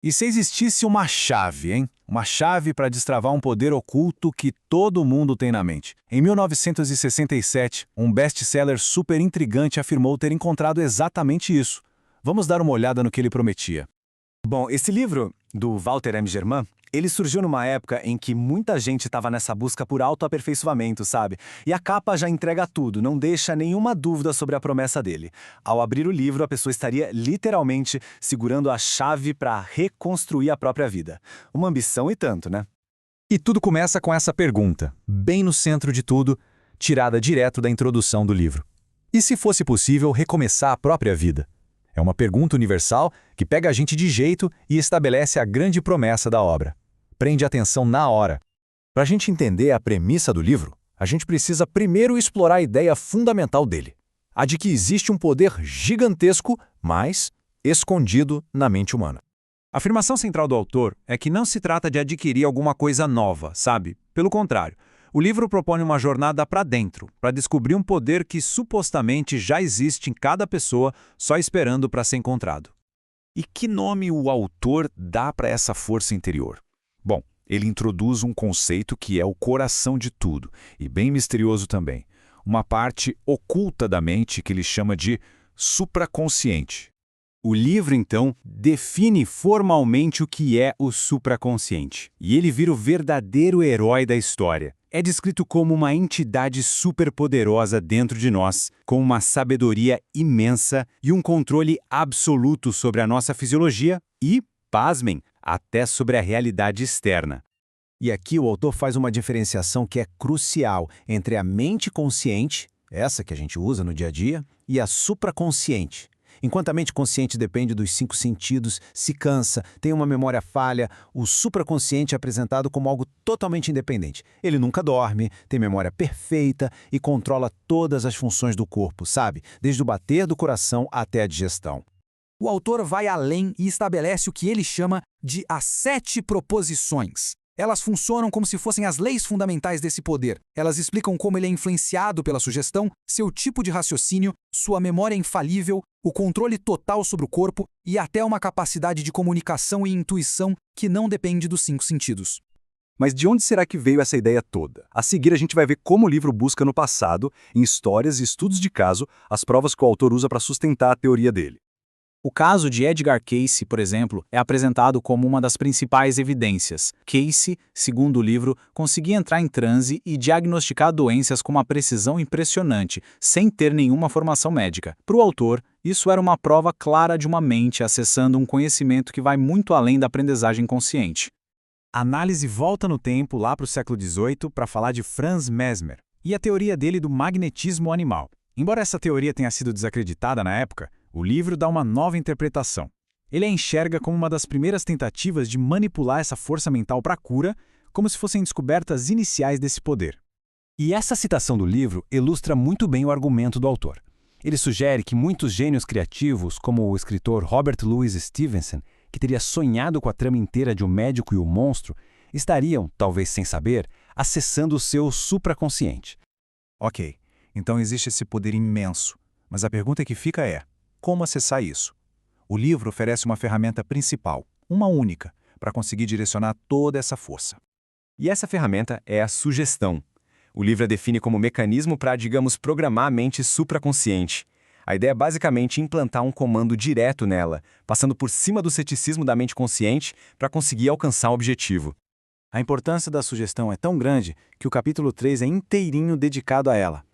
E se existisse uma chave, hein? Uma chave para destravar um poder oculto que todo mundo tem na mente. Em 1967, um best-seller super intrigante afirmou ter encontrado exatamente isso. Vamos dar uma olhada no que ele prometia. Bom, esse livro, do Walter M. Germain, ele surgiu numa época em que muita gente estava nessa busca por autoaperfeiçoamento, sabe? E a capa já entrega tudo, não deixa nenhuma dúvida sobre a promessa dele. Ao abrir o livro, a pessoa estaria literalmente segurando a chave para reconstruir a própria vida. Uma ambição e tanto, né? E tudo começa com essa pergunta, bem no centro de tudo, tirada direto da introdução do livro. E se fosse possível recomeçar a própria vida? É uma pergunta universal que pega a gente de jeito e estabelece a grande promessa da obra. Prende atenção na hora. Para a gente entender a premissa do livro, a gente precisa primeiro explorar a ideia fundamental dele, a de que existe um poder gigantesco, mas escondido na mente humana. A afirmação central do autor é que não se trata de adquirir alguma coisa nova, sabe? Pelo contrário, o livro propõe uma jornada para dentro, para descobrir um poder que supostamente já existe em cada pessoa, só esperando para ser encontrado. E que nome o autor dá para essa força interior? Bom, ele introduz um conceito que é o coração de tudo, e bem misterioso também. Uma parte oculta da mente que ele chama de supraconsciente. O livro, então, define formalmente o que é o supraconsciente. E ele vira o verdadeiro herói da história. É descrito como uma entidade superpoderosa dentro de nós, com uma sabedoria imensa e um controle absoluto sobre a nossa fisiologia e, pasmem, até sobre a realidade externa. E aqui o autor faz uma diferenciação que é crucial entre a mente consciente, essa que a gente usa no dia a dia, e a supraconsciente. Enquanto a mente consciente depende dos 5 sentidos, se cansa, tem uma memória falha, o supraconsciente é apresentado como algo totalmente independente. Ele nunca dorme, tem memória perfeita e controla todas as funções do corpo, sabe? Desde o bater do coração até a digestão. O autor vai além e estabelece o que ele chama de as 7 proposições. Elas funcionam como se fossem as leis fundamentais desse poder. Elas explicam como ele é influenciado pela sugestão, seu tipo de raciocínio, sua memória infalível, o controle total sobre o corpo e até uma capacidade de comunicação e intuição que não depende dos 5 sentidos. Mas de onde será que veio essa ideia toda? A seguir a gente vai ver como o livro busca no passado, em histórias e estudos de caso, as provas que o autor usa para sustentar a teoria dele. O caso de Edgar Cayce, por exemplo, é apresentado como uma das principais evidências. Cayce, segundo o livro, conseguia entrar em transe e diagnosticar doenças com uma precisão impressionante, sem ter nenhuma formação médica. Para o autor, isso era uma prova clara de uma mente acessando um conhecimento que vai muito além da aprendizagem consciente. A análise volta no tempo lá para o século XVIII para falar de Franz Mesmer e a teoria dele do magnetismo animal. Embora essa teoria tenha sido desacreditada na época, o livro dá uma nova interpretação. Ele a enxerga como uma das primeiras tentativas de manipular essa força mental para a cura, como se fossem descobertas iniciais desse poder. E essa citação do livro ilustra muito bem o argumento do autor. Ele sugere que muitos gênios criativos, como o escritor Robert Louis Stevenson, que teria sonhado com a trama inteira de O Médico e o Monstro, estariam, talvez sem saber, acessando o seu supraconsciente. Ok, então existe esse poder imenso, mas a pergunta que fica é: como acessar isso? O livro oferece uma ferramenta principal, uma única, para conseguir direcionar toda essa força. E essa ferramenta é a sugestão. O livro a define como mecanismo para, digamos, programar a mente supraconsciente. A ideia é basicamente implantar um comando direto nela, passando por cima do ceticismo da mente consciente para conseguir alcançar o objetivo. A importância da sugestão é tão grande que o capítulo 3 é inteirinho dedicado a ela.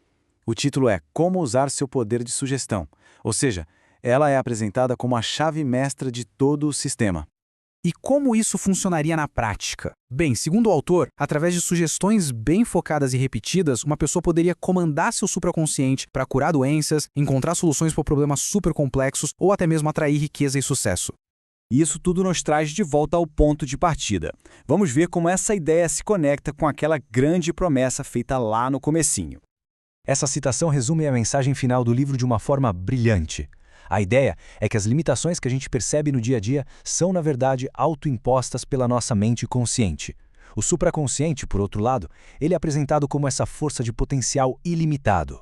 O título é Como usar seu poder de sugestão, ou seja, ela é apresentada como a chave mestra de todo o sistema. E como isso funcionaria na prática? Bem, segundo o autor, através de sugestões bem focadas e repetidas, uma pessoa poderia comandar seu supraconsciente para curar doenças, encontrar soluções para problemas super complexos ou até mesmo atrair riqueza e sucesso. E isso tudo nos traz de volta ao ponto de partida. Vamos ver como essa ideia se conecta com aquela grande promessa feita lá no comecinho. Essa citação resume a mensagem final do livro de uma forma brilhante. A ideia é que as limitações que a gente percebe no dia a dia são, na verdade, autoimpostas pela nossa mente consciente. O supraconsciente, por outro lado, ele é apresentado como essa força de potencial ilimitado.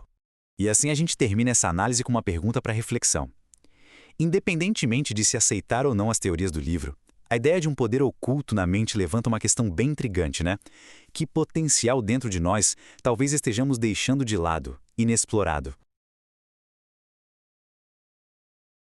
E assim a gente termina essa análise com uma pergunta para reflexão. Independentemente de se aceitar ou não as teorias do livro, A ideia de um poder oculto na mente levanta uma questão bem intrigante, né? Que potencial dentro de nós talvez estejamos deixando de lado, inexplorado?